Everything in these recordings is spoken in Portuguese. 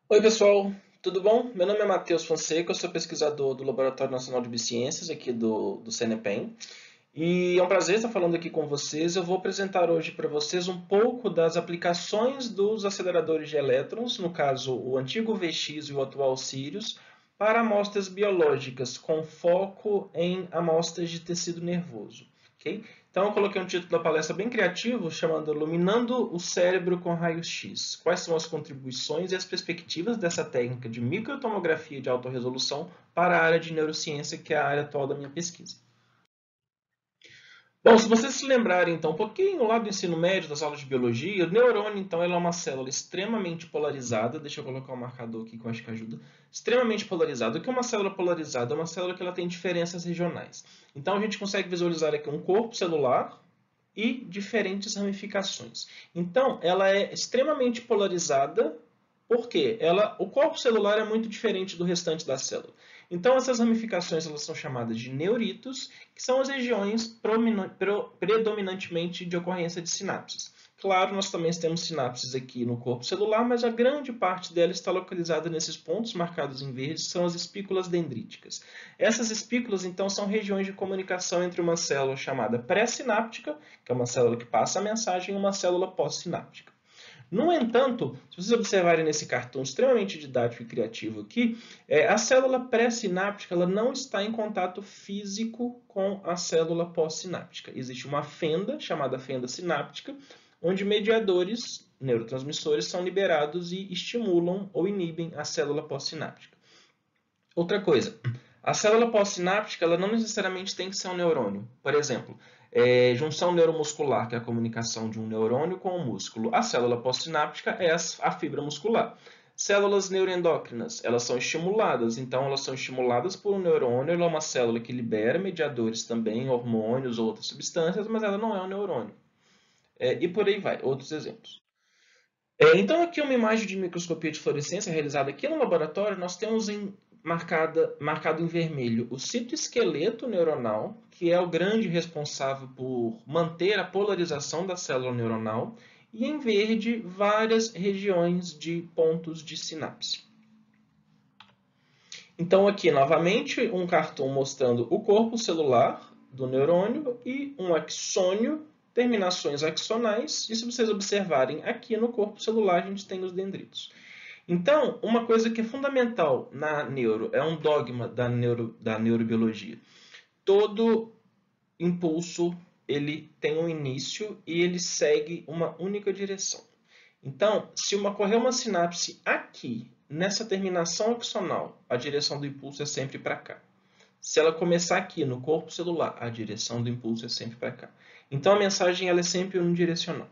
Oi, pessoal, tudo bom? Meu nome é Matheus Fonseca, eu sou pesquisador do Laboratório Nacional de Biociências aqui do CNPq. E é um prazer estar falando aqui com vocês. Eu vou apresentar hoje para vocês um pouco das aplicações dos aceleradores de elétrons, no caso o antigo VX e o atual Sirius, para amostras biológicas, com foco em amostras de tecido nervoso. Ok? Então eu coloquei um título da palestra bem criativo, chamando Iluminando o Cérebro com Raio-X. Quais são as contribuições e as perspectivas dessa técnica de microtomografia de alta resolução para a área de neurociência, que é a área atual da minha pesquisa? Bom, se vocês se lembrarem, então, um pouquinho lá do ensino médio, das aulas de biologia, o neurônio, então, ela é uma célula extremamente polarizada. Deixa eu colocar um marcador aqui que eu acho que ajuda. Extremamente polarizada. O que é uma célula polarizada? É uma célula que ela tem diferenças regionais. Então, a gente consegue visualizar aqui um corpo celular e diferentes ramificações. Então, ela é extremamente polarizada, porque o corpo celular é muito diferente do restante da célula. Então, essas ramificações elas são chamadas de neuritos, que são as regiões predominantemente de ocorrência de sinapses. Claro, nós também temos sinapses aqui no corpo celular, mas a grande parte dela está localizada nesses pontos marcados em verde, são as espículas dendríticas. Essas espículas, então, são regiões de comunicação entre uma célula chamada pré-sináptica, que é uma célula que passa a mensagem, e uma célula pós-sináptica. No entanto, se vocês observarem nesse cartão extremamente didático e criativo aqui, a célula pré-sináptica ela não está em contato físico com a célula pós-sináptica. Existe uma fenda, chamada fenda sináptica, onde mediadores, neurotransmissores, são liberados e estimulam ou inibem a célula pós-sináptica. Outra coisa, a célula pós-sináptica ela não necessariamente tem que ser um neurônio. Por exemplo, junção neuromuscular, que é a comunicação de um neurônio com o músculo. A célula pós-sináptica é a fibra muscular. Células neuroendócrinas, elas são estimuladas, então elas são estimuladas por um neurônio, ela é uma célula que libera mediadores também, hormônios ou outras substâncias, mas ela não é um neurônio. E por aí vai, outros exemplos. Então, aqui uma imagem de microscopia de fluorescência realizada aqui no laboratório, nós temos marcado em vermelho o citoesqueleto neuronal, que é o grande responsável por manter a polarização da célula neuronal, e em verde várias regiões de pontos de sinapse. Então, aqui novamente um cartoon mostrando o corpo celular do neurônio e um axônio, terminações axonais, e se vocês observarem aqui no corpo celular a gente tem os dendritos. Então, uma coisa que é fundamental na neuro, é um dogma da neurobiologia. Todo impulso ele tem um início e ele segue uma única direção. Então, se ocorrer uma sinapse aqui, nessa terminação axonal, a direção do impulso é sempre para cá. Se ela começar aqui no corpo celular, a direção do impulso é sempre para cá. Então, a mensagem ela é sempre unidirecional.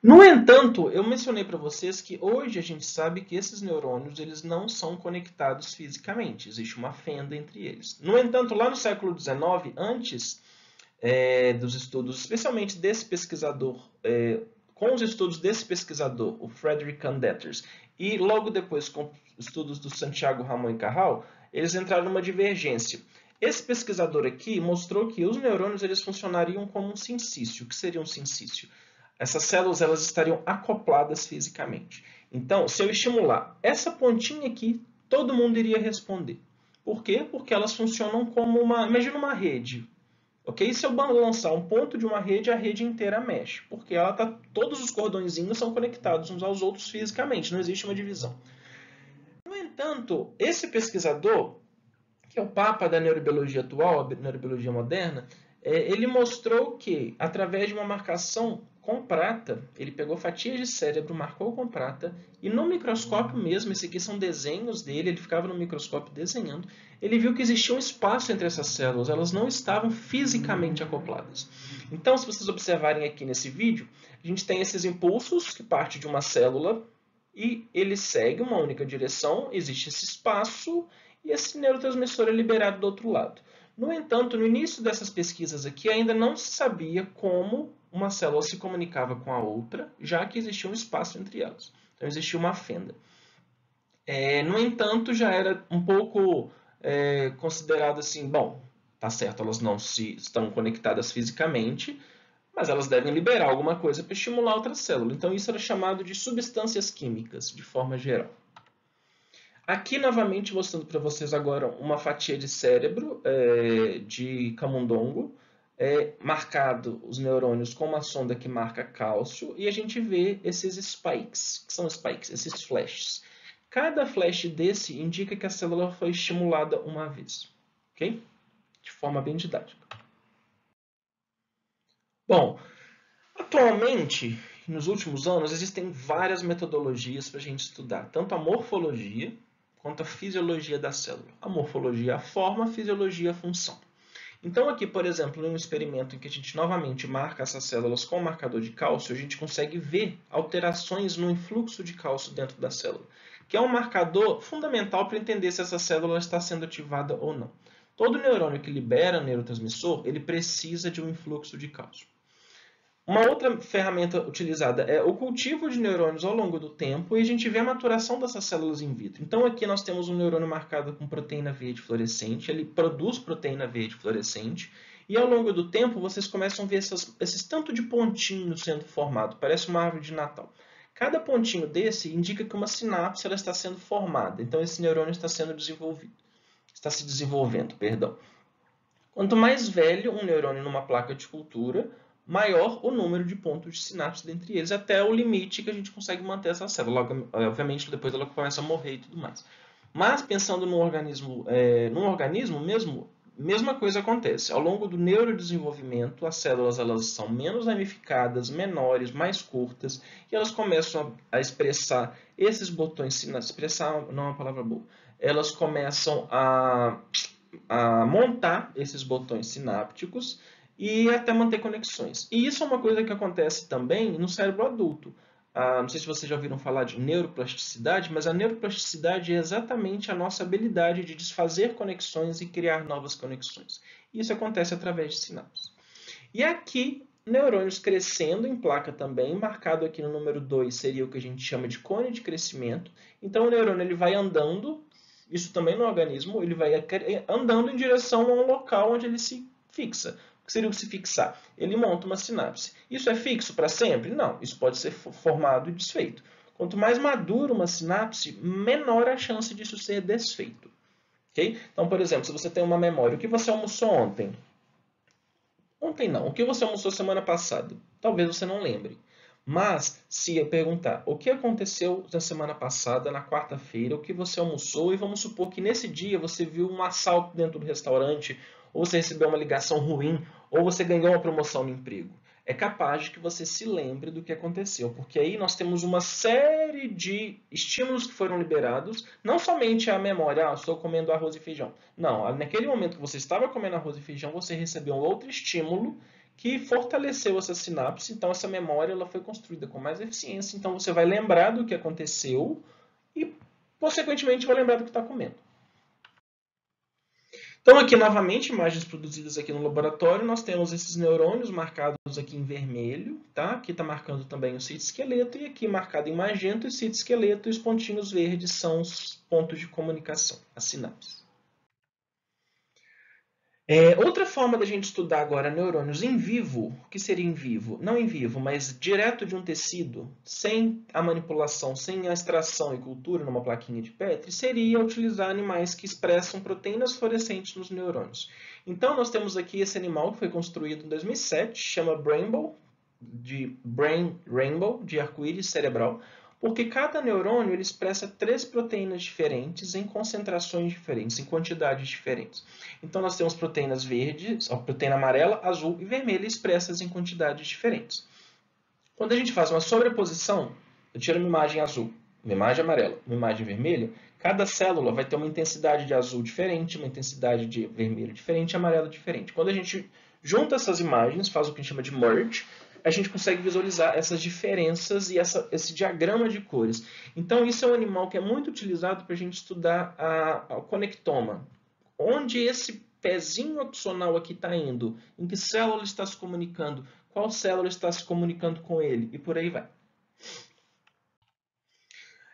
No entanto, eu mencionei para vocês que hoje a gente sabe que esses neurônios eles não são conectados fisicamente, existe uma fenda entre eles. No entanto, lá no século XIX, antes dos estudos, especialmente desse pesquisador, com os estudos desse pesquisador, o Frederick Candetters, e logo depois com estudos do Santiago Ramon e Cajal, eles entraram numa divergência. Esse pesquisador aqui mostrou que os neurônios eles funcionariam como um sincício. O que seria um sincício? Essas células elas estariam acopladas fisicamente. Então, se eu estimular essa pontinha aqui, todo mundo iria responder. Por quê? Porque elas funcionam como imagina uma rede. Ok? Se eu balançar um ponto de uma rede, a rede inteira mexe, porque todos os cordõezinhos são conectados uns aos outros fisicamente, não existe uma divisão. No entanto, esse pesquisador, que é o papa da neurobiologia atual, a neurobiologia moderna, ele mostrou que, através de uma marcação com prata, ele pegou fatias de cérebro, marcou com prata, e no microscópio mesmo, esse aqui são desenhos dele, ele ficava no microscópio desenhando, ele viu que existia um espaço entre essas células, elas não estavam fisicamente acopladas. Então, se vocês observarem aqui nesse vídeo, a gente tem esses impulsos que partem de uma célula, e ele segue uma única direção, existe esse espaço, e esse neurotransmissor é liberado do outro lado. No entanto, no início dessas pesquisas aqui, ainda não se sabia como uma célula se comunicava com a outra, já que existia um espaço entre elas. Então, existia uma fenda. No entanto, já era um pouco considerado assim, bom, tá certo, elas não estão conectadas fisicamente, mas elas devem liberar alguma coisa para estimular outra célula. Então, isso era chamado de substâncias químicas, de forma geral. Aqui, novamente, mostrando para vocês agora uma fatia de cérebro de camundongo, marcado os neurônios com uma sonda que marca cálcio, e a gente vê esses spikes, que são spikes, esses flashes. Cada flash desse indica que a célula foi estimulada uma vez, ok? De forma bem didática. Bom, atualmente, nos últimos anos, existem várias metodologias para a gente estudar, tanto a morfologia quanto a fisiologia da célula. A morfologia, a forma, a fisiologia, a função. Então aqui, por exemplo, em um experimento em que a gente novamente marca essas células com o marcador de cálcio, a gente consegue ver alterações no influxo de cálcio dentro da célula, que é um marcador fundamental para entender se essa célula está sendo ativada ou não. Todo neurônio que libera neurotransmissor, ele precisa de um influxo de cálcio. Uma outra ferramenta utilizada é o cultivo de neurônios ao longo do tempo e a gente vê a maturação dessas células in vitro. Então aqui nós temos um neurônio marcado com proteína verde fluorescente, ele produz proteína verde fluorescente e ao longo do tempo vocês começam a ver esses tanto de pontinhos sendo formado, parece uma árvore de Natal. Cada pontinho desse indica que uma sinapse ela está sendo formada, então esse neurônio está sendo desenvolvido, está se desenvolvendo, perdão. Quanto mais velho um neurônio numa placa de cultura, maior o número de pontos de sinapse dentre eles, até o limite que a gente consegue manter essa célula. Obviamente, depois ela começa a morrer e tudo mais. Mas, pensando num organismo mesmo, mesma coisa acontece. Ao longo do neurodesenvolvimento, as células elas são menos ramificadas, menores, mais curtas, e elas começam a expressar esses botões sinapses. Expressar não é uma palavra boa. Elas começam a montar esses botões sinápticos e até manter conexões. E isso é uma coisa que acontece também no cérebro adulto. Não sei se vocês já ouviram falar de neuroplasticidade, mas a neuroplasticidade é exatamente a nossa habilidade de desfazer conexões e criar novas conexões. Isso acontece através de sinapses. E aqui, neurônios crescendo em placa também, marcado aqui no número 2 seria o que a gente chama de cone de crescimento. Então o neurônio ele vai andando, isso também no organismo, ele vai andando em direção a um local onde ele se fixa. O que seria o se fixar? Ele monta uma sinapse. Isso é fixo para sempre? Não, isso pode ser formado e desfeito. Quanto mais madura uma sinapse, menor a chance disso ser desfeito. Okay? Então, por exemplo, se você tem uma memória, o que você almoçou ontem? Ontem não. O que você almoçou semana passada? Talvez você não lembre. Mas, se eu perguntar o que aconteceu na semana passada, na quarta-feira, o que você almoçou, e vamos supor que nesse dia você viu um assalto dentro do restaurante, ou você recebeu uma ligação ruim, ou você ganhou uma promoção no emprego. É capaz de que você se lembre do que aconteceu, porque aí nós temos uma série de estímulos que foram liberados, não somente a memória, estou comendo arroz e feijão. Não, naquele momento que você estava comendo arroz e feijão, você recebeu um outro estímulo que fortaleceu essa sinapse, então essa memória ela foi construída com mais eficiência, então você vai lembrar do que aconteceu e, consequentemente, vai lembrar do que está comendo. Então, aqui novamente, imagens produzidas aqui no laboratório, nós temos esses neurônios marcados aqui em vermelho, tá? Aqui está marcando também o citoesqueleto, e aqui marcado em magenta o citoesqueleto, e os pontinhos verdes são os pontos de comunicação, as sinapses. Outra forma da gente estudar agora neurônios em vivo, o que seria em vivo? Não em vivo, mas direto de um tecido, sem a manipulação, sem a extração e cultura numa plaquinha de Petri, seria utilizar animais que expressam proteínas fluorescentes nos neurônios. Então, nós temos aqui esse animal que foi construído em 2007, chama Brainbow, de Brain Rainbow, de arco-íris cerebral, porque cada neurônio ele expressa 3 proteínas diferentes em concentrações diferentes, em quantidades diferentes. Então, nós temos proteínas verdes, a proteína amarela, azul e vermelha expressas em quantidades diferentes. Quando a gente faz uma sobreposição, eu tiro uma imagem azul, uma imagem amarela, uma imagem vermelha, cada célula vai ter uma intensidade de azul diferente, uma intensidade de vermelho diferente, amarelo diferente. Quando a gente junta essas imagens, faz o que a gente chama de merge, a gente consegue visualizar essas diferenças e esse diagrama de cores. Então, isso é um animal que é muito utilizado para a gente estudar o conectoma. Onde esse pezinho opcional aqui está indo? Em que célula está se comunicando? Qual célula está se comunicando com ele? E por aí vai.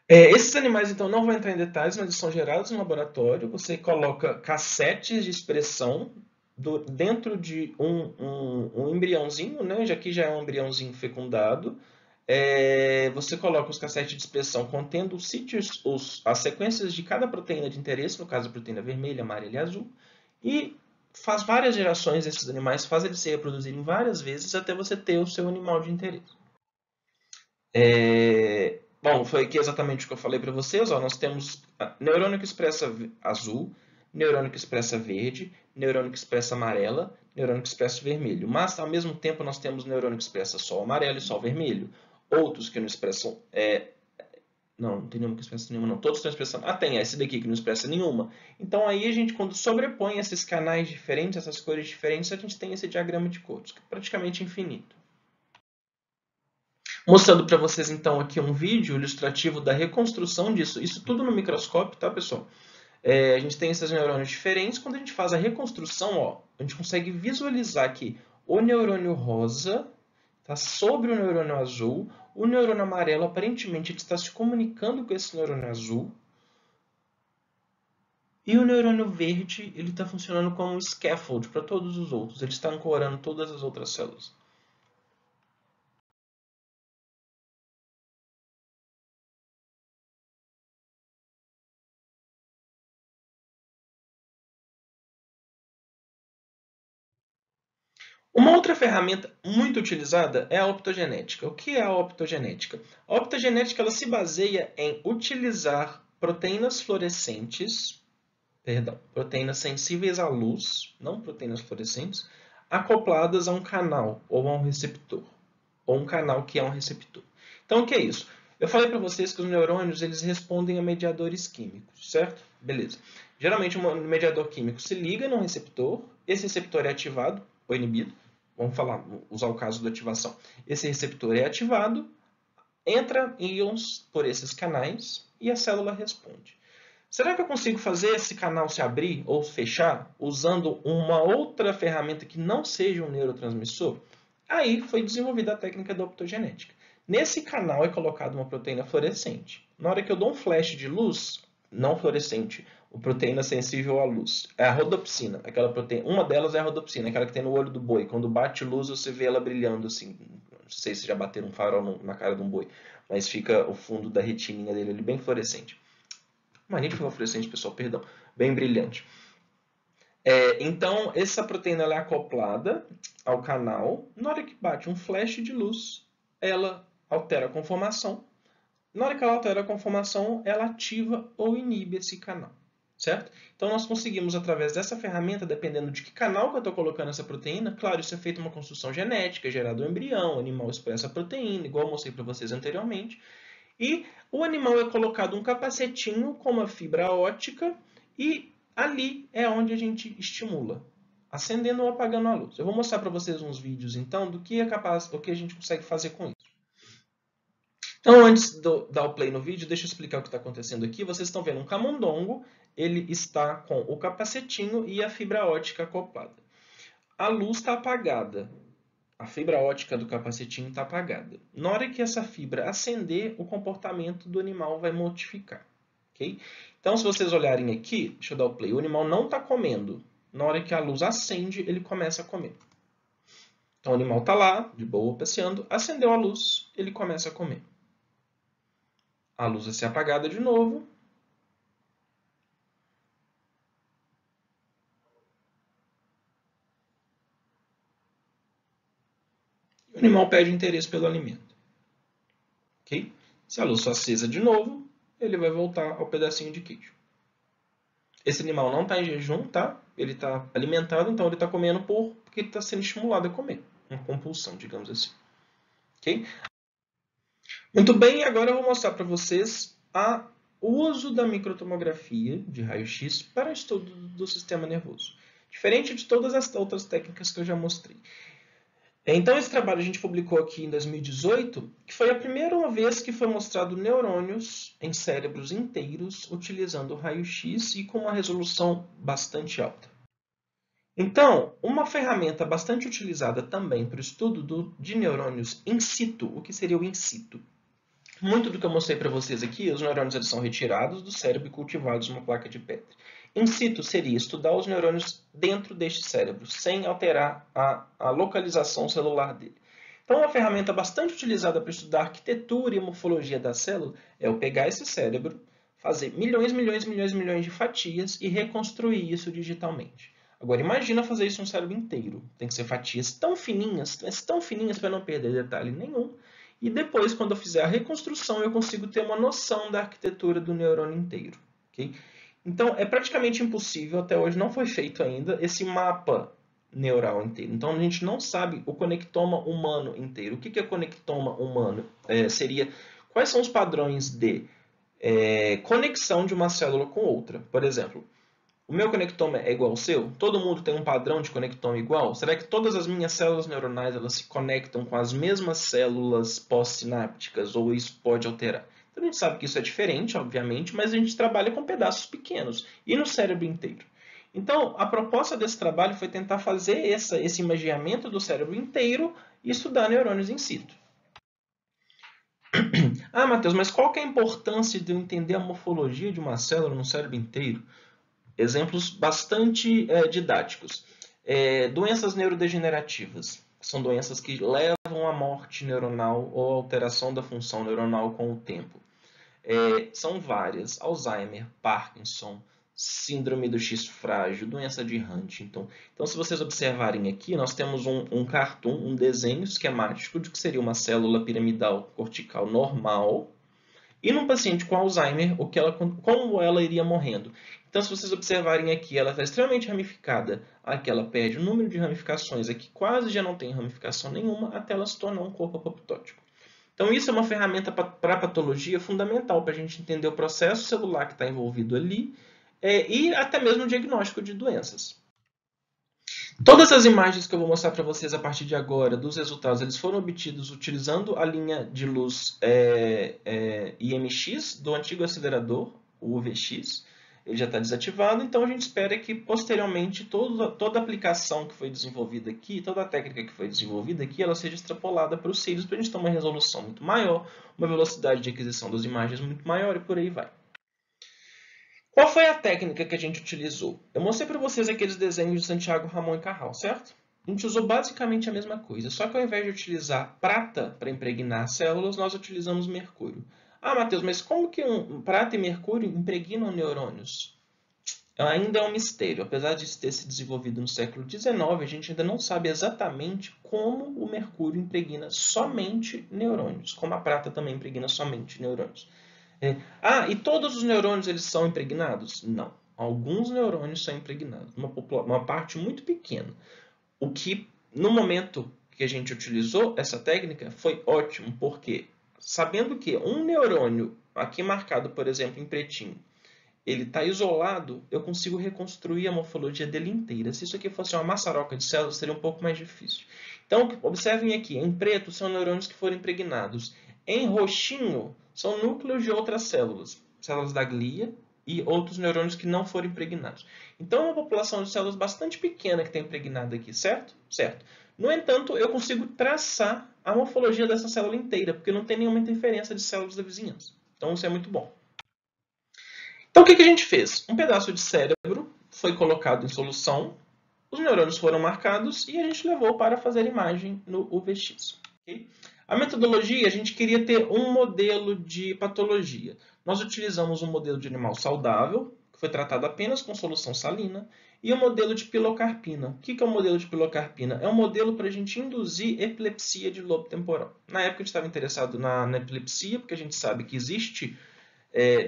Esses animais, então, não vou entrar em detalhes, mas eles são gerados no laboratório. Você coloca cassetes de expressão dentro de um embriãozinho, né? Já que já é um embriãozinho fecundado, você coloca os cassetes de expressão contendo os sítios, as sequências de cada proteína de interesse, no caso a proteína vermelha, amarela e azul, e faz várias gerações desses animais, faz eles se reproduzirem várias vezes até você ter o seu animal de interesse. Bom, foi aqui exatamente o que eu falei para vocês. Ó, nós temos neurônio que expressa azul, neurônio que expressa verde, neurônio que expressa amarela, neurônio que expressa vermelho. Mas, ao mesmo tempo, nós temos neurônio que expressa só amarelo e só vermelho. Outros que não expressam... não tem nenhuma que expressa nenhuma, não. Todos estão expressando... tem esse daqui que não expressa nenhuma. Então, aí a gente, quando sobrepõe esses canais diferentes, essas cores diferentes, a gente tem esse diagrama de cores, que é praticamente infinito. Mostrando para vocês, então, aqui um vídeo ilustrativo da reconstrução disso. Isso tudo no microscópio, tá, pessoal? A gente tem esses neurônios diferentes. Quando a gente faz a reconstrução, ó, a gente consegue visualizar que o neurônio rosa está sobre o neurônio azul. O neurônio amarelo, aparentemente, ele está se comunicando com esse neurônio azul. E o neurônio verde, ele está funcionando como um scaffold para todos os outros. Ele está ancorando todas as outras células. Uma outra ferramenta muito utilizada é a optogenética. O que é a optogenética? A optogenética ela se baseia em utilizar proteínas fluorescentes, proteínas sensíveis à luz, não proteínas fluorescentes, acopladas a um canal ou a um receptor, ou um canal que é um receptor. Então, o que é isso? Eu falei para vocês que os neurônios eles respondem a mediadores químicos, certo? Beleza. Geralmente, um mediador químico se liga num receptor, esse receptor é ativado ou inibido. Vamos usar o caso da ativação. Esse receptor é ativado, entra íons por esses canais e a célula responde. Será que eu consigo fazer esse canal se abrir ou fechar usando uma outra ferramenta que não seja um neurotransmissor? Aí foi desenvolvida a técnica da optogenética. Nesse canal é colocada uma proteína fluorescente. Na hora que eu dou um flash de luz, não fluorescente, a proteína sensível à luz, é a rodopsina. Aquela proteína, uma delas é a rodopsina, aquela que tem no olho do boi. Quando bate luz, você vê ela brilhando assim. Não sei se já bateram um farol na cara de um boi, mas fica o fundo da retininha dele ali bem fluorescente. Magnífico fluorescente, pessoal, perdão. Bem brilhante. Então, essa proteína ela é acoplada ao canal. Na hora que bate um flash de luz, ela altera a conformação. Na hora que ela altera a conformação, ela ativa ou inibe esse canal. Certo? Então, nós conseguimos, através dessa ferramenta, dependendo de que canal que eu estou colocando essa proteína, claro, isso é feito uma construção genética, gerado um embrião, o animal expressa a proteína, igual eu mostrei para vocês anteriormente. E o animal é colocado um capacetinho com uma fibra ótica e ali é onde a gente estimula, acendendo ou apagando a luz. Eu vou mostrar para vocês uns vídeos, então, do que a gente consegue fazer com isso. Então, antes de dar o play no vídeo, deixa eu explicar o que está acontecendo aqui. Vocês estão vendo um camundongo, ele está com o capacetinho e a fibra ótica acoplada. A luz está apagada. A fibra ótica do capacetinho está apagada. Na hora que essa fibra acender, o comportamento do animal vai modificar. Okay? Então, se vocês olharem aqui, deixa eu dar o play, o animal não está comendo. Na hora que a luz acende, ele começa a comer. Então, o animal está lá, de boa, passeando, acendeu a luz, ele começa a comer. A luz vai ser apagada de novo. O animal perde interesse pelo alimento. Okay? Se a luz for acesa de novo, ele vai voltar ao pedacinho de queijo. Esse animal não está em jejum, tá? Ele está alimentado, então ele está comendo porque está sendo estimulado a comer. Uma compulsão, digamos assim. Ok? Muito bem, agora eu vou mostrar para vocês o uso da microtomografia de raio-x para estudo do sistema nervoso. Diferente de todas as outras técnicas que eu já mostrei. Então, esse trabalho a gente publicou aqui em 2018, que foi a primeira vez que foi mostrado neurônios em cérebros inteiros utilizando raio-x e com uma resolução bastante alta. Então, uma ferramenta bastante utilizada também para o estudo de neurônios in situ. O que seria o in situ? Muito do que eu mostrei para vocês aqui, os neurônios eles são retirados do cérebro e cultivados numa placa de Petri. In situ seria estudar os neurônios dentro deste cérebro, sem alterar a localização celular dele. Então, uma ferramenta bastante utilizada para estudar a arquitetura e morfologia da célula é eu pegar esse cérebro, fazer milhões, milhões, milhões, milhões de fatias e reconstruir isso digitalmente. Agora, imagina fazer isso no cérebro inteiro. Tem que ser fatias tão fininhas, mas tão fininhas para não perder detalhe nenhum. E depois, quando eu fizer a reconstrução, eu consigo ter uma noção da arquitetura do neurônio inteiro. Okay? Então, é praticamente impossível, até hoje não foi feito ainda, esse mapa neural inteiro. Então, a gente não sabe o conectoma humano inteiro. O que é conectoma humano? Seria quais são os padrões de conexão de uma célula com outra. Por exemplo, o meu conectoma é igual ao seu? Todo mundo tem um padrão de conectoma igual? Será que todas as minhas células neuronais elas se conectam com as mesmas células pós-sinápticas ou isso pode alterar? Então, a gente sabe que isso é diferente, obviamente, mas a gente trabalha com pedaços pequenos e no cérebro inteiro. Então, a proposta desse trabalho foi tentar fazer esse imaginamento do cérebro inteiro e estudar neurônios in situ. Ah, Matheus, mas qual que é a importância de eu entender a morfologia de uma célula no cérebro inteiro? Exemplos bastante didáticos. Doenças neurodegenerativas, que são doenças que levam à morte neuronal ou alteração da função neuronal com o tempo. São várias: Alzheimer, Parkinson, síndrome do X frágil, doença de Huntington. Então, se vocês observarem aqui, nós temos um cartoon, um desenho esquemático de que seria uma célula piramidal cortical normal, e num paciente com Alzheimer, como ela iria morrendo. Então, se vocês observarem aqui, ela está extremamente ramificada. Aqui ela perde o número de ramificações, aqui quase já não tem ramificação nenhuma, até ela se tornar um corpo apoptótico. Então, isso é uma ferramenta para a patologia fundamental para a gente entender o processo celular que está envolvido ali e até mesmo o diagnóstico de doenças. Todas as imagens que eu vou mostrar para vocês a partir de agora, dos resultados, eles foram obtidos utilizando a linha de luz IMX do antigo acelerador, o UVX. Ele já está desativado, então a gente espera que posteriormente toda a aplicação que foi desenvolvida aqui, toda a técnica que foi desenvolvida aqui, ela seja extrapolada para os cílios para a gente ter uma resolução muito maior, uma velocidade de aquisição das imagens muito maior e por aí vai. Qual foi a técnica que a gente utilizou? Eu mostrei para vocês aqueles desenhos de Santiago Ramon e Cajal, certo? A gente usou basicamente a mesma coisa, só que ao invés de utilizar prata para impregnar células, nós utilizamos mercúrio. Ah, Matheus, mas como que prata e mercúrio impregnam neurônios? Ainda é um mistério. Apesar disso ter se desenvolvido no século XIX, a gente ainda não sabe exatamente como o mercúrio impregna somente neurônios, como a prata também impregna somente neurônios. E todos os neurônios eles são impregnados? Não. Alguns neurônios são impregnados, uma parte muito pequena. O que, no momento que a gente utilizou essa técnica, foi ótimo, porque sabendo que um neurônio, aqui marcado, por exemplo, em pretinho, ele está isolado, eu consigo reconstruir a morfologia dele inteira. Se isso aqui fosse uma maçaroca de células, seria um pouco mais difícil. Então, observem aqui, em preto são neurônios que foram impregnados. Em roxinho, são núcleos de outras células, células da glia e outros neurônios que não foram impregnados. Então, é uma população de células bastante pequena que está impregnada aqui, certo? Certo. No entanto, eu consigo traçar a morfologia dessa célula inteira, porque não tem nenhuma interferência de células da vizinhança. Então, isso é muito bom. Então, o que a gente fez? Um pedaço de cérebro foi colocado em solução, os neurônios foram marcados e a gente levou para fazer imagem no UVX. Okay? A metodologia, a gente queria ter um modelo de patologia. Nós utilizamos um modelo de animal saudável, que foi tratado apenas com solução salina, e um modelo de pilocarpina. O que é o modelo de pilocarpina? É um modelo para a gente induzir epilepsia de lobo temporal. Na época, a gente estava interessado na epilepsia, porque a gente sabe que existe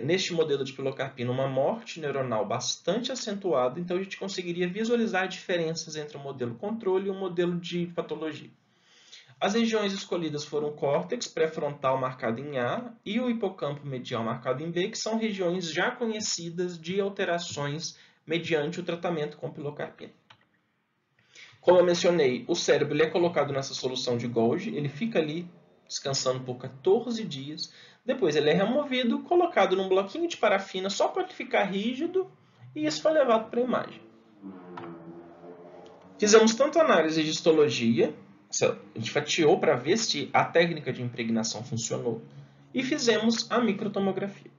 neste modelo de pilocarpina uma morte neuronal bastante acentuada, então a gente conseguiria visualizar diferenças entre o modelo controle e o modelo de patologia. As regiões escolhidas foram o córtex pré-frontal marcado em A e o hipocampo medial marcado em B, que são regiões já conhecidas de alterações mediante o tratamento com pilocarpina. Como eu mencionei, o cérebro ele é colocado nessa solução de Golgi, ele fica ali descansando por 14 dias, depois ele é removido, colocado num bloquinho de parafina só para ele ficar rígido e isso foi levado para a imagem. Fizemos tanto análise de histologia, a gente fatiou para ver se a técnica de impregnação funcionou, e fizemos a microtomografia.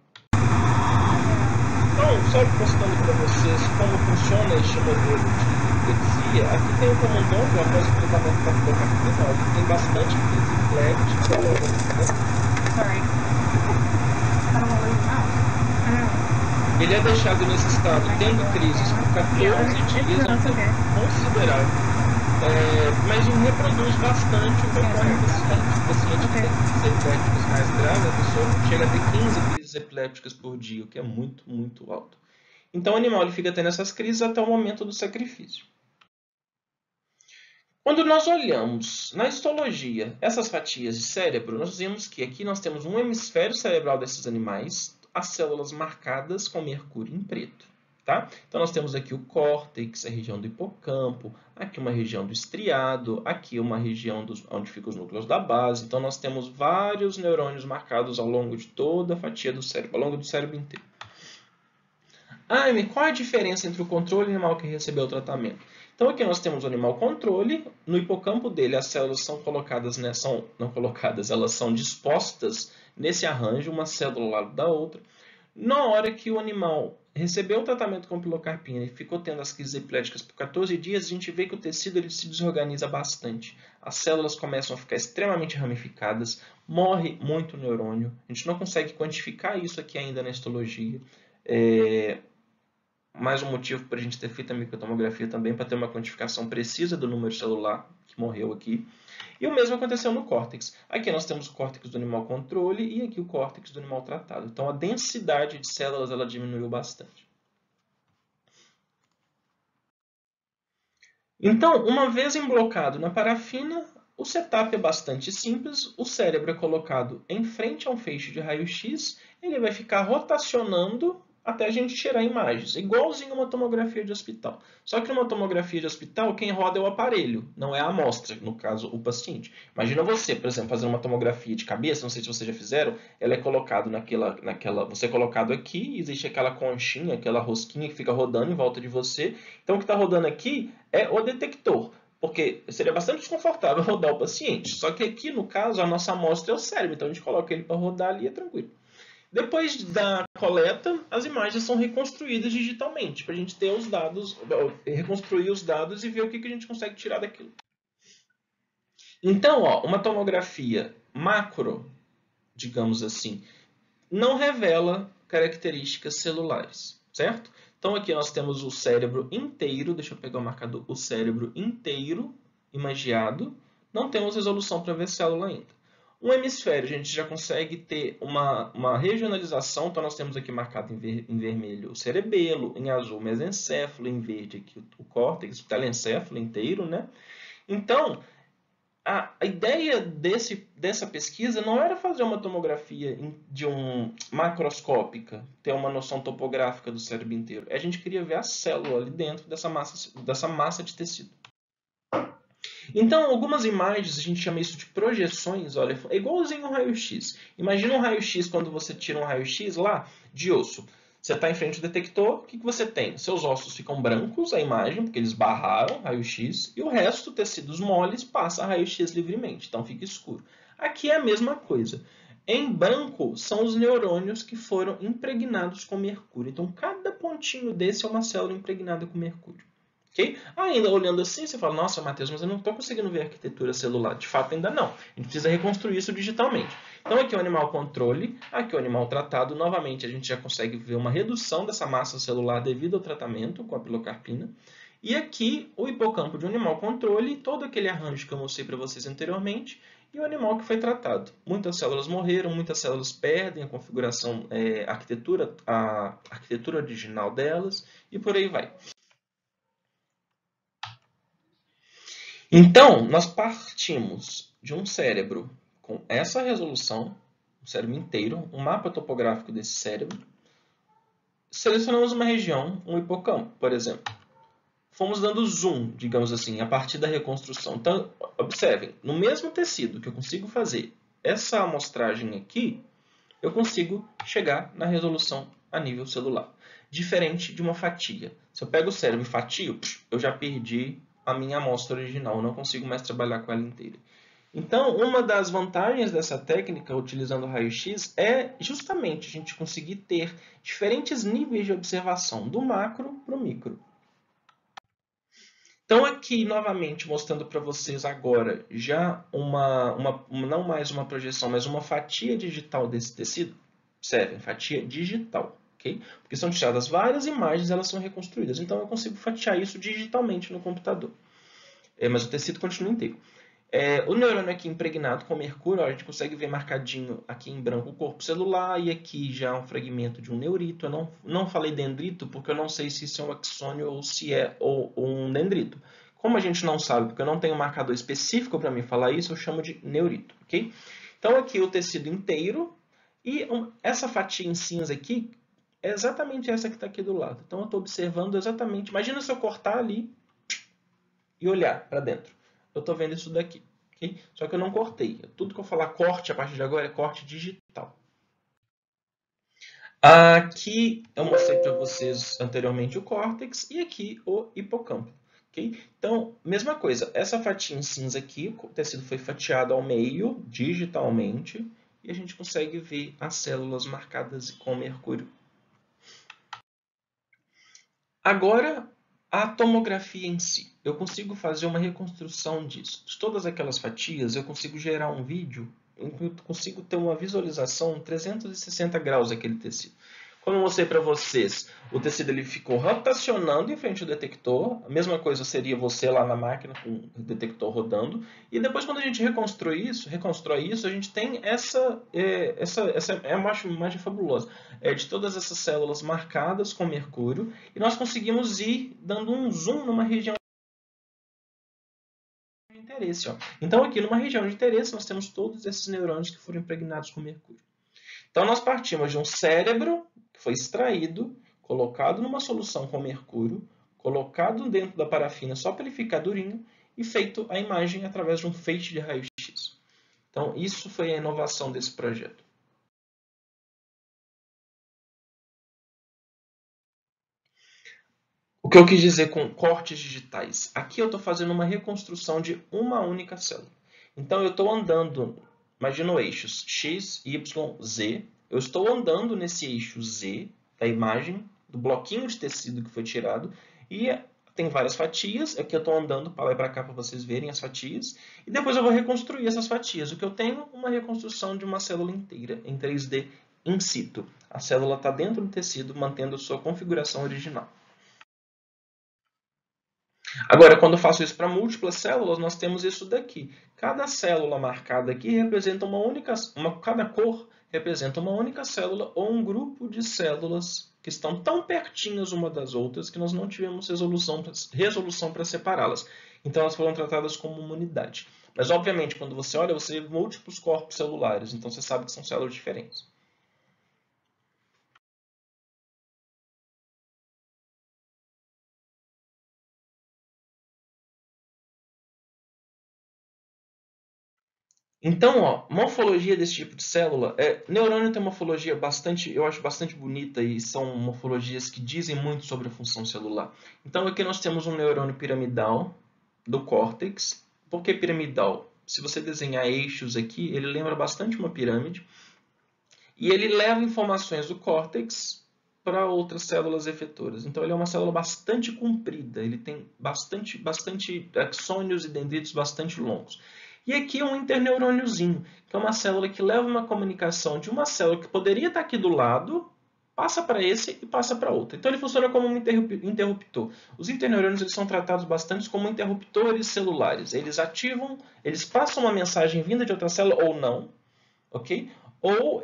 Então, só mostrando para vocês como funciona este modelo de epilepsia, aqui tem o camundongo, após o tratamento com a pilocarpina, ele tem bastante crise epiléptica. Ele é deixado nesse estado tendo crises por 14 dias, um tempo considerável, mas ele reproduz bastante o conforme o paciente que tem crises epilépticas mais graves, a pessoa chega a ter 15 crises epilépticas por dia, o que é muito, muito alto. Então o animal ele fica tendo essas crises até o momento do sacrifício. Quando nós olhamos na histologia essas fatias de cérebro, nós vemos que aqui nós temos um hemisfério cerebral desses animais, as células marcadas com mercúrio em preto. Tá? Então nós temos aqui o córtex, a região do hipocampo, aqui uma região do estriado, aqui uma região onde ficam os núcleos da base. Então nós temos vários neurônios marcados ao longo de toda a fatia do cérebro, ao longo do cérebro inteiro. Qual é a diferença entre o controle animal que recebeu o tratamento? Então aqui nós temos o animal controle, no hipocampo dele as células são colocadas, né, elas são dispostas nesse arranjo, uma célula ao lado da outra. Na hora que o animal recebeu o tratamento com pilocarpina e ficou tendo as crises epiléticas por 14 dias, a gente vê que o tecido ele se desorganiza bastante. As células começam a ficar extremamente ramificadas, morre muito neurônio. A gente não consegue quantificar isso aqui ainda na histologia. Mais um motivo para a gente ter feito a microtomografia também, para ter uma quantificação precisa do número celular que morreu aqui. E o mesmo aconteceu no córtex. Aqui nós temos o córtex do animal controle e aqui o córtex do animal tratado. Então a densidade de células ela diminuiu bastante. Então, uma vez emblocado na parafina, o setup é bastante simples. O cérebro é colocado em frente a um feixe de raio-x, ele vai ficar rotacionando até a gente tirar imagens, igualzinho uma tomografia de hospital. Só que numa tomografia de hospital, quem roda é o aparelho, não é a amostra, no caso, o paciente. Imagina você, por exemplo, fazendo uma tomografia de cabeça, não sei se vocês já fizeram, ela é colocado você é colocado aqui, existe aquela conchinha, aquela rosquinha que fica rodando em volta de você. Então, o que está rodando aqui é o detector, porque seria bastante desconfortável rodar o paciente. Só que aqui, no caso, a nossa amostra é o cérebro, então a gente coloca ele para rodar ali e é tranquilo. Depois da coleta, as imagens são reconstruídas digitalmente, para a gente ter os dados, reconstruir os dados e ver o que a gente consegue tirar daquilo. Então, uma tomografia macro, digamos assim, não revela características celulares, certo? Então, aqui nós temos o cérebro inteiro, deixa eu pegar o marcador, o cérebro inteiro imagiado, não temos resolução para ver célula ainda. Um hemisfério, a gente já consegue ter uma regionalização, então nós temos aqui marcado em vermelho o cerebelo, em azul o mesencéfalo, em verde aqui o córtex, o telencéfalo inteiro, né? Então, a ideia dessa pesquisa não era fazer uma tomografia macroscópica, ter uma noção topográfica do cérebro inteiro. A gente queria ver a célula ali dentro dessa massa de tecido. Então, algumas imagens, a gente chama isso de projeções, olha, é igualzinho um raio-x. Imagina um raio-x quando você tira um raio-x lá de osso. Você está em frente ao detector, o que você tem? Seus ossos ficam brancos, a imagem, porque eles barraram raio-x, e o resto, tecidos moles, passa raio-x livremente, então fica escuro. Aqui é a mesma coisa. Em branco são os neurônios que foram impregnados com mercúrio. Então, cada pontinho desse é uma célula impregnada com mercúrio. Okay? Ainda olhando assim, você fala, nossa, Matheus, mas eu não estou conseguindo ver a arquitetura celular. De fato, ainda não. A gente precisa reconstruir isso digitalmente. Então, aqui é o animal controle, aqui é o animal tratado. Novamente, a gente já consegue ver uma redução dessa massa celular devido ao tratamento com a pilocarpina. E aqui, o hipocampo de um animal controle, todo aquele arranjo que eu mostrei para vocês anteriormente, e o animal que foi tratado. Muitas células morreram, muitas células perdem a configuração, a arquitetura original delas, e por aí vai. Então, nós partimos de um cérebro com essa resolução, o cérebro inteiro, um mapa topográfico desse cérebro. Selecionamos uma região, um hipocampo, por exemplo. Fomos dando zoom, digamos assim, a partir da reconstrução. Então, observem, no mesmo tecido que eu consigo fazer essa amostragem aqui, eu consigo chegar na resolução a nível celular. Diferente de uma fatia. Se eu pego o cérebro e fatio, eu já perdi a minha amostra original, eu não consigo mais trabalhar com ela inteira. Então, uma das vantagens dessa técnica, utilizando o raio-x, é justamente a gente conseguir ter diferentes níveis de observação, do macro para o micro. Então, aqui, novamente, mostrando para vocês agora já não mais uma projeção, mas uma fatia digital desse tecido. Observem, fatia digital, ok? Porque são tiradas várias imagens, elas são reconstruídas. Então, eu consigo fatiar isso digitalmente no computador. Mas o tecido continua inteiro. O neurônio aqui impregnado com mercúrio, a gente consegue ver marcadinho aqui em branco o corpo celular e aqui já um fragmento de um neurito. Eu não falei dendrito porque eu não sei se isso é um axônio ou se é um dendrito. Como a gente não sabe, porque eu não tenho um marcador específico para me falar isso, eu chamo de neurito, ok? Então aqui o tecido inteiro e essa fatia em cinza aqui é exatamente essa que está aqui do lado. Então eu estou observando exatamente, imagina se eu cortar ali e olhar para dentro. Eu estou vendo isso daqui. Okay? Só que eu não cortei. Tudo que eu falar corte a partir de agora é corte digital. Aqui eu mostrei para vocês anteriormente o córtex e aqui o hipocampo. Okay? Então, mesma coisa. Essa fatia em cinza aqui, o tecido foi fatiado ao meio, digitalmente, e a gente consegue ver as células marcadas com mercúrio. Agora, a tomografia em si. Eu consigo fazer uma reconstrução disso. De todas aquelas fatias, eu consigo gerar um vídeo em que eu consigo ter uma visualização 360 graus daquele tecido. Como eu mostrei para vocês, o tecido ele ficou rotacionando em frente ao detector. A mesma coisa seria você lá na máquina com o detector rodando. E depois, quando a gente reconstrói isso, a gente tem essa é uma imagem fabulosa. De todas essas células marcadas com mercúrio. E nós conseguimos ir dando um zoom numa região de interesse. Ó. Então, aqui numa região de interesse, nós temos todos esses neurônios que foram impregnados com mercúrio. Então, nós partimos de um cérebro que foi extraído, colocado numa solução com mercúrio, colocado dentro da parafina só para ele ficar durinho e feito a imagem através de um feixe de raio-x. Então, isso foi a inovação desse projeto. O que eu quis dizer com cortes digitais? Aqui eu estou fazendo uma reconstrução de uma única célula. Então, eu estou andando, imagina o eixos X, Y, Z. Eu estou andando nesse eixo Z da imagem, do bloquinho de tecido que foi tirado, e tem várias fatias. Aqui eu estou andando para lá e para cá para vocês verem as fatias. E depois eu vou reconstruir essas fatias. O que eu tenho? Uma reconstrução de uma célula inteira, em 3D in situ. A célula está dentro do tecido, mantendo a sua configuração original. Agora, quando eu faço isso para múltiplas células, nós temos isso daqui. Cada célula marcada aqui representa cada cor representa uma única célula ou um grupo de células que estão tão pertinhas uma das outras que nós não tivemos resolução para separá-las. Então, elas foram tratadas como uma unidade. Mas, obviamente, quando você olha, você vê múltiplos corpos celulares. Então, você sabe que são células diferentes. Então, ó, morfologia desse tipo de célula, neurônio tem uma morfologia eu acho bastante bonita e são morfologias que dizem muito sobre a função celular. Então, aqui nós temos um neurônio piramidal do córtex. Por que piramidal? Se você desenhar eixos aqui, ele lembra bastante uma pirâmide e ele leva informações do córtex para outras células efetoras. Então, ele é uma célula bastante comprida, ele tem bastante axônios e dendritos bastante longos. E aqui um interneurôniozinho, que é uma célula que leva uma comunicação de uma célula que poderia estar aqui do lado, passa para esse e passa para outra. Então ele funciona como um interruptor. Os interneurônios eles são tratados bastante como interruptores celulares. Eles passam uma mensagem vinda de outra célula ou não, ok? Ou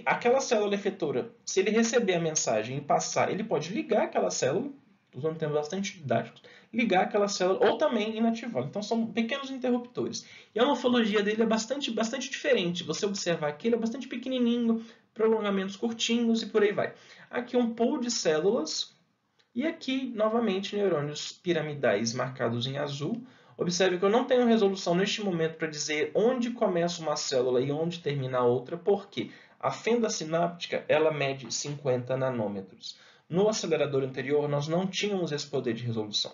aquela célula efetora, se ele receber a mensagem e passar, ele pode ligar aquela célula, usando termos bastante didáticos, ligar aquela célula ou também inativá-la. Então são pequenos interruptores. E a morfologia dele é bastante diferente. Você observar aqui, ele é bastante pequenininho, prolongamentos curtinhos e por aí vai. Aqui um pool de células e aqui, novamente, neurônios piramidais marcados em azul. Observe que eu não tenho resolução neste momento para dizer onde começa uma célula e onde termina a outra, porque a fenda sináptica ela mede 50 nanômetros. No acelerador anterior, nós não tínhamos esse poder de resolução.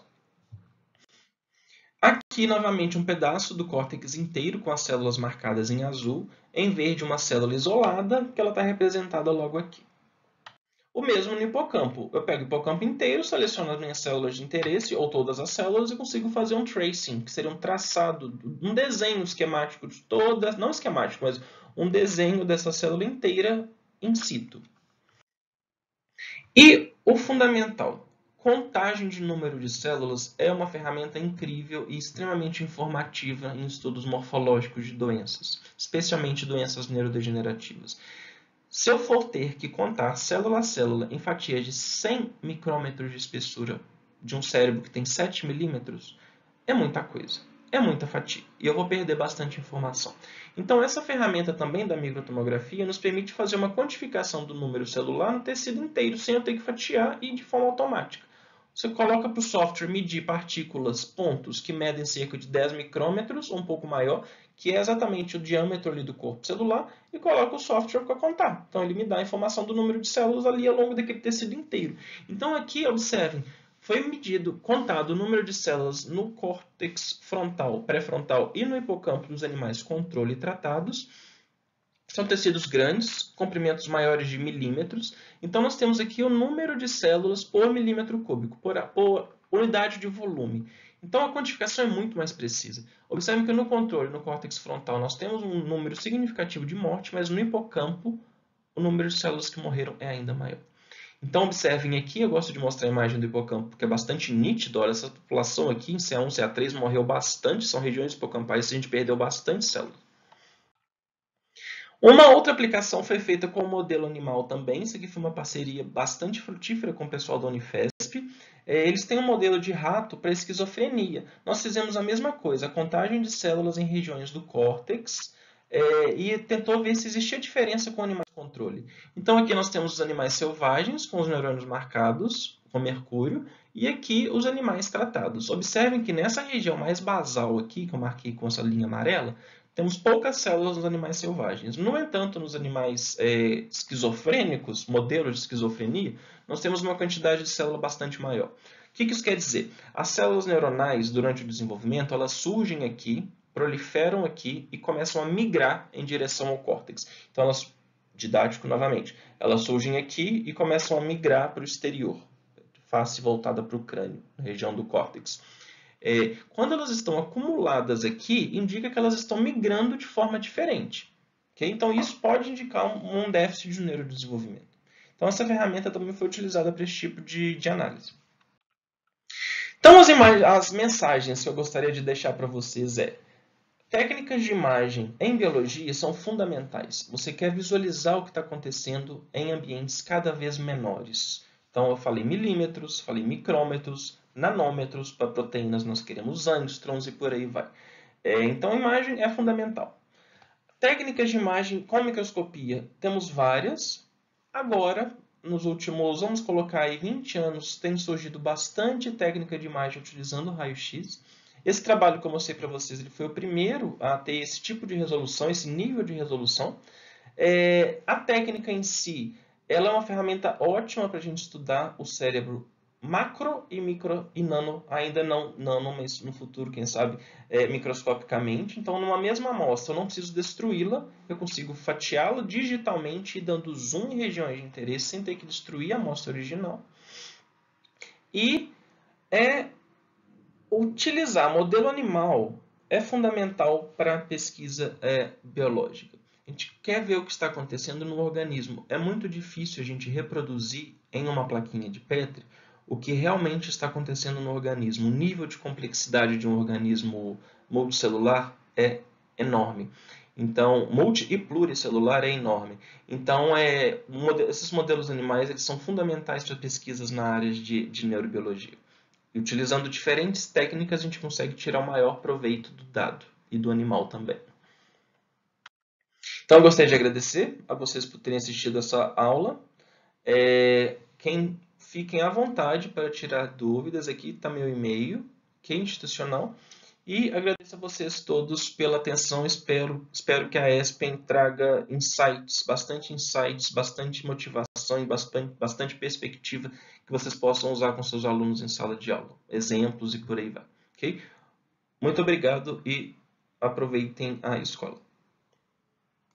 Aqui Aqui, novamente, um pedaço do córtex inteiro com as células marcadas em azul, em vez de uma célula isolada, que ela está representada logo aqui. O mesmo no hipocampo. Eu pego o hipocampo inteiro, seleciono as minhas células de interesse, ou todas as células, e consigo fazer um tracing, que seria um traçado, um desenho esquemático de todas, não esquemático, mas um desenho dessa célula inteira in situ. E o fundamental, contagem de número de células é uma ferramenta incrível e extremamente informativa em estudos morfológicos de doenças, especialmente doenças neurodegenerativas. Se eu for ter que contar célula a célula em fatias de 100 micrômetros de espessura de um cérebro que tem 7 milímetros, é muita coisa, é muita fatia, e eu vou perder bastante informação. Então, essa ferramenta também da microtomografia nos permite fazer uma quantificação do número celular no tecido inteiro, sem eu ter que fatiar e de forma automática. Você coloca para o software medir partículas, pontos, que medem cerca de 10 micrômetros, ou um pouco maior, que é exatamente o diâmetro ali do corpo celular, e coloca o software para contar. Então, ele me dá a informação do número de células ali ao longo daquele tecido inteiro. Então, aqui, observem, foi medido, contado o número de células no córtex frontal, pré-frontal e no hipocampo dos animais controle tratados. São tecidos grandes, comprimentos maiores de milímetros. Então, nós temos aqui o número de células por milímetro cúbico, por unidade de volume. Então, a quantificação é muito mais precisa. Observe que no controle, no córtex frontal, nós temos um número significativo de morte, mas no hipocampo, o número de células que morreram é ainda maior. Então, observem aqui, eu gosto de mostrar a imagem do hipocampo, porque é bastante nítido. Olha, essa população aqui, em CA1, CA3, morreu bastante, são regiões hipocampais, a gente perdeu bastante células. Uma outra aplicação foi feita com o modelo animal também. Isso aqui foi uma parceria bastante frutífera com o pessoal da Unifesp. Eles têm um modelo de rato para esquizofrenia. Nós fizemos a mesma coisa, a contagem de células em regiões do córtex, e tentou ver se existia diferença com animais de controle. Então aqui nós temos os animais selvagens, com os neurônios marcados com mercúrio, e aqui os animais tratados. Observem que nessa região mais basal aqui, que eu marquei com essa linha amarela, temos poucas células nos animais selvagens. No entanto, nos animais esquizofrênicos, modelos de esquizofrenia, nós temos uma quantidade de célula bastante maior. O que isso quer dizer? As células neuronais, durante o desenvolvimento, elas surgem aqui, proliferam aqui e começam a migrar em direção ao córtex. Então, elas, didático novamente, elas surgem aqui e começam a migrar para o exterior, face voltada para o crânio, região do córtex. Quando elas estão acumuladas aqui, indica que elas estão migrando de forma diferente. Okay? Então, isso pode indicar um déficit de neurodesenvolvimento. Então, essa ferramenta também foi utilizada para esse tipo de análise. Então, as mensagens que eu gostaria de deixar para vocês técnicas de imagem em biologia são fundamentais. Você quer visualizar o que está acontecendo em ambientes cada vez menores. Então, eu falei milímetros, falei micrômetros, nanômetros, para proteínas nós queremos angstroms e por aí vai. Então, a imagem é fundamental. Técnicas de imagem com microscopia, temos várias. Agora, nos últimos, vamos colocar aí 20 anos, tem surgido bastante técnica de imagem utilizando raio-x. Esse trabalho que eu mostrei para vocês, ele foi o primeiro a ter esse tipo de resolução, esse nível de resolução. A técnica em si, ela é uma ferramenta ótima para a gente estudar o cérebro macro e micro e nano, ainda não nano, mas no futuro, quem sabe, microscopicamente. Então, numa mesma amostra, eu não preciso destruí-la, eu consigo fatiá-la digitalmente, dando zoom em regiões de interesse, sem ter que destruir a amostra original. E utilizar modelo animal é fundamental para a pesquisa biológica. A gente quer ver o que está acontecendo no organismo. É muito difícil a gente reproduzir em uma plaquinha de Petri o que realmente está acontecendo no organismo. O nível de complexidade de um organismo multicelular é enorme. Então, multi e pluricelular é enorme. Então, esses modelos animais eles são fundamentais para pesquisas na área de neurobiologia. E utilizando diferentes técnicas, a gente consegue tirar o maior proveito do dado e do animal também. Então, eu gostaria de agradecer a vocês por terem assistido essa aula. Fiquem à vontade para tirar dúvidas. Aqui está meu e-mail, que é institucional. E agradeço a vocês todos pela atenção. Espero que a ESPEN traga insights, bastante motivação e bastante perspectiva que vocês possam usar com seus alunos em sala de aula. Exemplos e por aí vai. Okay? Muito obrigado e aproveitem a escola.